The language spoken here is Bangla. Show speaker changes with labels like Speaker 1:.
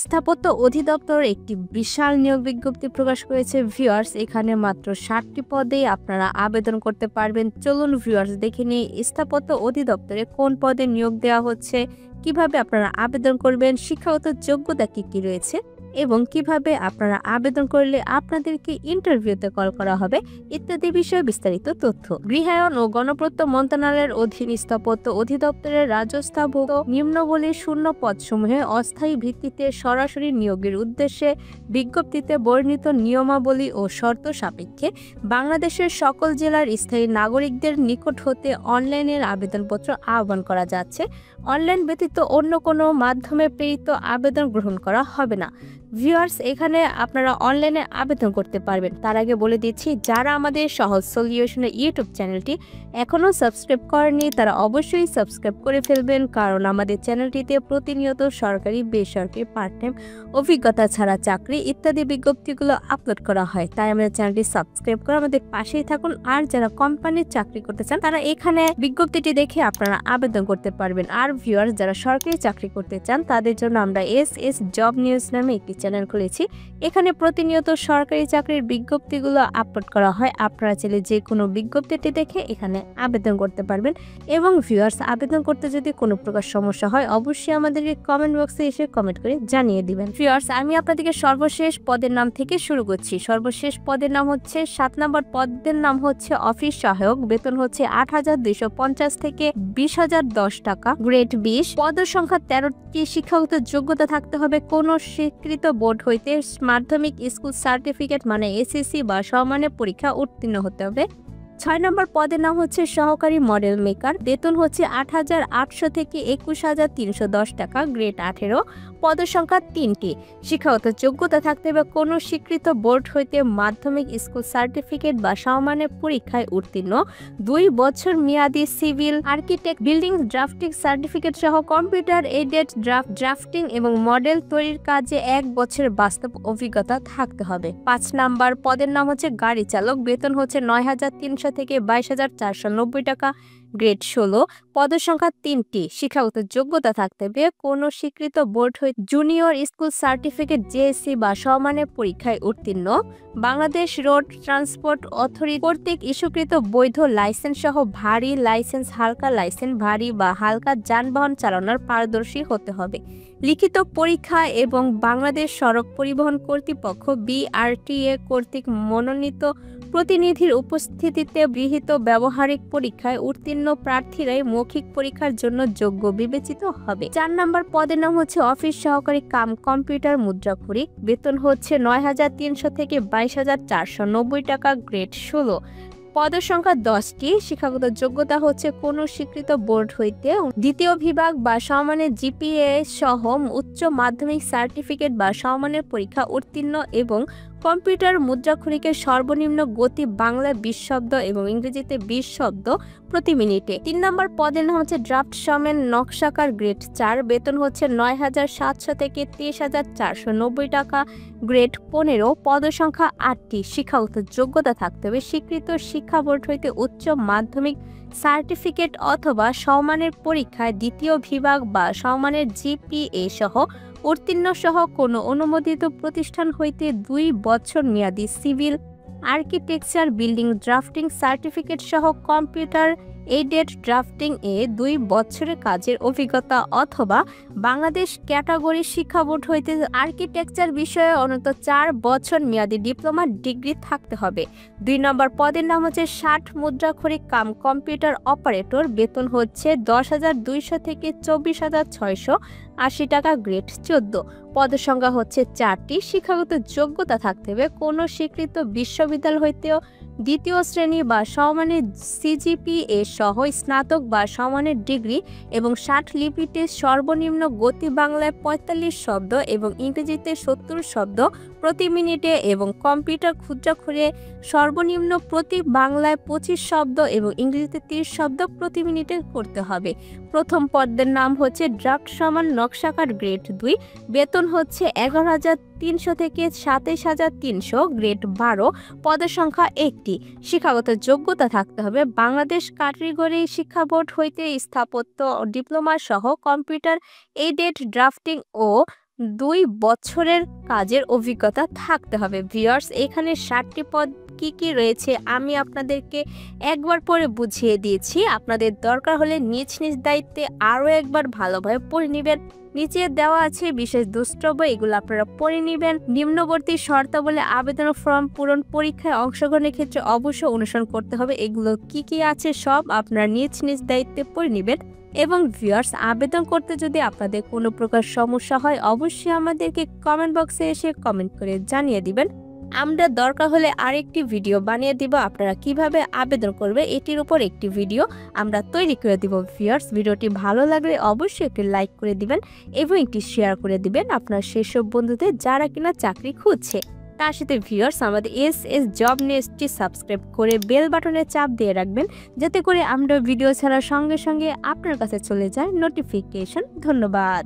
Speaker 1: স্থাপত্য অধিদপ্তর একটি বিশাল নিয়োগ বিজ্ঞপ্তি প্রকাশ করেছে ভিউয়ার্স। এখানে মাত্র 60টি পদে আপনারা আবেদন করতে পারবেন। চলুন ভিউয়ার্স দেখে নিই স্থাপত্য অধিদপ্তরে কোন পদে নিয়োগ দেওয়া হচ্ছে, কিভাবে আপনারা আবেদন করবেন, শিক্ষাগত যোগ্যতা কি রয়েছে এবং কিভাবে আপনারা আবেদন করলে আপনাদেরকে ইন্টারভিউতে কল করা হবে ইত্যাদি বিষয়ে বিস্তারিত তথ্য। গৃহায়ন ও গণপূর্ত মন্ত্রণালয়ের অধীন স্থাপত্য অধিদপ্তরের রাজস্থাভুক্ত নিম্নবলী শূন্য পদসমূহে অস্থায়ী ভিত্তিতে সরাসরি নিয়োগের উদ্দেশ্যে বিজ্ঞপ্তিতে বর্ণিত নিয়মাবলী ও শর্ত সাপেক্ষে বাংলাদেশের সকল জেলার স্থায়ী নাগরিকদের নিকট হতে অনলাইনের আবেদনপত্র আহ্বান করা যাচ্ছে। অনলাইন ব্যতীত অন্য কোনো মাধ্যমে প্রেরিত আবেদন গ্রহণ করা হবে না। ভিউয়ার্স, এখানে আপনারা অনলাইনে আবেদন করতে পারবেন। তার আগে বলে দিচ্ছি, যারা আমাদের সহজ সলিউশনের ইউটিউব চ্যানেলটি এখনও সাবস্ক্রাইব করেননি তারা অবশ্যই সাবস্ক্রাইব করে ফেলবেন, কারণ আমাদের চ্যানেলটিতে প্রতিনিয়ত সরকারি, বেসরকারি, পার্ট টাইম, অভিজ্ঞতা ছাড়া চাকরি ইত্যাদি বিজ্ঞপ্তিগুলো আপলোড করা হয়। তাই আমাদের চ্যানেলটি সাবস্ক্রাইব করে আমাদের পাশেই থাকুন। আর যারা কোম্পানির চাকরি করতে চান তারা এখানে বিজ্ঞপ্তিটি দেখে আপনারা আবেদন করতে পারবেন। আর ভিউয়ার্স, যারা সরকারি চাকরি করতে চান তাদের জন্য আমরা এস জব নিউজ নামে একটি চ্যানেল খুলেছি। এখানে প্রতিনিয়ত সরকারি চাকরির বিজ্ঞপ্তিগুলো আপলোড করা হয়। আপনারা চাইলে যে কোনো বিজ্ঞপ্তিটি দেখে এখানে আবেদন করতে পারবেন। এবং ভিউয়ার্স, আবেদন করতে যদি কোনো প্রকার সমস্যা হয় অবশ্যই আমাদেরকে কমেন্ট বক্সে এসে কমেন্ট করে জানিয়ে দিবেন। ভিউয়ার্স, আমি আপনাদেরকে সর্বশেষ পদের নাম থেকে শুরু করছি। সর্বশেষ পদের নাম হচ্ছে 7 নম্বর পদের নাম হচ্ছে অফিস সহায়ক। বেতন হচ্ছে 8,250 থেকে 20,010 টাকা, গ্রেড 20। পদ সংখ্যা 13টি। শিক্ষাগত যোগ্যতা থাকতে হবে কোন স্বীকৃত বোর্ড হইতে মাধ্যমিক স্কুল সার্টিফিকেট মানে এসএসসি বা সমমানের পরীক্ষা উত্তীর্ণ হতে হবে। 6 নম্বর পদের নাম হচ্ছে সহকারী মডেল মেকার। বেতন হচ্ছে 8,800 থেকে 21,310 টাকা, গ্রেড 18। পদ সংখ্যা 3টি। শিক্ষাগত যোগ্যতা থাকতে হবে কোন স্বীকৃত বোর্ড হইতে মাধ্যমিক স্কুল সার্টিফিকেট বা সমমানের পরীক্ষায় উত্তীর্ণ, 2 বছর মেয়াদী civil, architect, building drafting certificate সহ কম্পিউটার এইডেড ড্রাফটিং এবং মডেল তৈরির কাজে 1 বছরের বাস্তব অভিজ্ঞতা থাকতে হবে। 5 নাম্বার পদের নাম হচ্ছে গাড়ি চালক। বেতন হচ্ছে 9,300 থেকে 22,490 টাকা, গ্রেড 16। পদ সংখ্যা 3টি। শিক্ষাগত যোগ্যতা থাকতে হবে কোন স্বীকৃত বোর্ড হইতে জুনিয়র স্কুল সার্টিফিকেট জেএসসি বা সমমানের পরীক্ষায় উত্তীর্ণ, বাংলাদেশ রোড ট্রান্সপোর্ট অথরিটি কর্তৃক ইস্যুকৃত বৈধ লাইসেন্স সহ ভারী লাইসেন্স, হালকা লাইসেন্স, ভারী বা হালকা যানবাহন চালানোর পারদর্শী হতে হবে। লিখিত পরীক্ষা এবং বাংলাদেশ সড়ক পরিবহন কর্তৃপক্ষ বিআরটিএ কর্তৃক মনোনীত প্রতিনিধির উপস্থিতিতে গৃহীত ব্যবহারিক পরীক্ষায় উত্তীর্ণ প্রার্থীরাই মৌখিক পরীক্ষার জন্য যোগ্য বিবেচিত হবে। 4 নম্বর পদের নাম হচ্ছে অফিস সহকারী কাম কম্পিউটার মুদ্রাক্ষরী। বেতন হচ্ছে 9,300 থেকে 22,490 টাকা, গ্রেড 16। পদ সংখ্যা 10টি। শিক্ষাগত যোগ্যতা হচ্ছে কোন স্বীকৃত বোর্ড হইতে দ্বিতীয় বিভাগ বা সমমানের জিপিএ সহ উচ্চ মাধ্যমিক সার্টিফিকেট বা সমমানের পরীক্ষা উত্তীর্ণ এবং কম্পিউটার মুদ্রাক্ষরিকের সর্বনিম্ন গতি বাংলায় 20 শব্দ এবং ইংরেজিতে 20 শব্দ প্রতি মিনিটে। 3 নম্বর পদের নাম হচ্ছে ড্রাফট সমেন নকশাকার, গ্রেড 4। বেতন হচ্ছে 9,700 থেকে 23,490 টাকা, গ্রেড 15। পদ সংখ্যা 8টি। শিক্ষাগত যোগ্যতা থাকতে হবে স্বীকৃত শিক্ষা বোর্ড হইতে উচ্চ মাধ্যমিক সার্টিফিকেট অথবা সমমানের পরীক্ষায় দ্বিতীয় বিভাগ বা সমমানের জিপিএ সহ উত্তীর্ণ সহ কোনো অনুমোদিত প্রতিষ্ঠান হইতে 2 বছর মেয়াদী civil, architecture, building drafting certificate সহ কম্পিউটার এইডেড ড্রাফটিং 2 বছরের কাজের অভিজ্ঞতা অথবা বাংলাদেশ ক্যাটাগরি শিক্ষা বোর্ড হইতে আর্কিটেকচার বিষয়ে অন্তত 4 বছর মেয়াদী ডিপ্লোমা ডিগ্রি থাকতে হবে। 2 নম্বর পদের নাম হচ্ছে 60 মুদ্রাক্ষরিক কাম কম্পিউটার অপারেটর। বেতন হচ্ছে 10,200 থেকে 24,680 টাকা, গ্রেড 14। পদ সংখ্যা হচ্ছে 4টি। শিক্ষাগত যোগ্যতা থাকতে হবে কোন স্বীকৃত বিশ্ববিদ্যালয় হইতেও দ্বিতীয় শ্রেণী বা সমমানের সিজিপিএ সহ স্নাতক বা সমমানের ডিগ্রি এবং 60 লিপিতে সর্বনিম্ন গতি বাংলায় 45 শব্দ এবং ইংরেজিতে 70 শব্দ প্রতি মিনিটে এবং কম্পিউটার ক্ষুদ্রাক্ষরে সর্বনিম্ন প্রতি বাংলায় 25 শব্দ এবং ইংরেজিতে 30 শব্দ প্রতি মিনিটে করতে হবে। প্রথম পদের নাম হচ্ছে ড্রাফট সমান নকশাকার, গ্রেড 2। বেতন হচ্ছে 11,300 থেকে 27,300, গ্রেড 12। পদের সংখ্যা 1টি। শিক্ষাগত যোগ্যতা থাকতে হবে বাংলাদেশ কারিগরি শিক্ষা বোর্ড হইতে স্থাপত্য ডিপ্লোমা সহ কম্পিউটার এইডেড ড্রাফটিং ও 2 বছরের কাজের অভিজ্ঞতা থাকতে হবে। ভিউয়ার্স, এখানে 60টি পদ কি কি রয়েছে আমি আপনাদেরকে একবার পরে বুঝিয়ে দিয়েছি। আপনাদের দরকার হলে নিজ নিজ দায়িত্বে আরও একবার ভালোভাবে পড়ে নেবেন। নিচে দেওয়া আছে বিশেষ দ্রষ্টব্য, এগুলো আপনারা পড়ে নেবেন। নিম্নবর্তী শর্তাবলী আবেদন ফর্ম পূরণ, পরীক্ষায় অংশগ্রহণের ক্ষেত্রে অবশ্যই অনুসরণ করতে হবে। এগুলো কি কি আছে সব আপনারা নিজ নিজ দায়িত্বে পড়ে নেবেন। এবং ভিউয়ার্স, আবেদন করতে যদি আপনাদের কোনো প্রকার সমস্যা হয় অবশ্যই আমাদেরকে কমেন্ট বক্সে এসে কমেন্ট করে জানিয়ে দিবেন। আমরা দরকার হলে আরেকটি ভিডিও বানিয়ে দিব, আপনারা কিভাবে আবেদন করবে এটির উপর একটি ভিডিও আমরা তৈরি করে দিব। ভিউয়ার্স, ভিডিওটি ভালো লাগলে অবশ্যই একটি লাইক করে দিবেন এবং একটি শেয়ার করে দিবেন আপনার সেসব বন্ধুদের যারা কিনা চাকরি খুঁজছে। তার সাথে ভিউয়ার্স, আমাদের এস জব নিউজটি সাবস্ক্রাইব করে বেল বাটনে চাপ দিয়ে রাখবেন, যাতে করে আমরা ভিডিও ছাড়ার সঙ্গে সঙ্গে আপনার কাছে চলে যায় নোটিফিকেশন। ধন্যবাদ।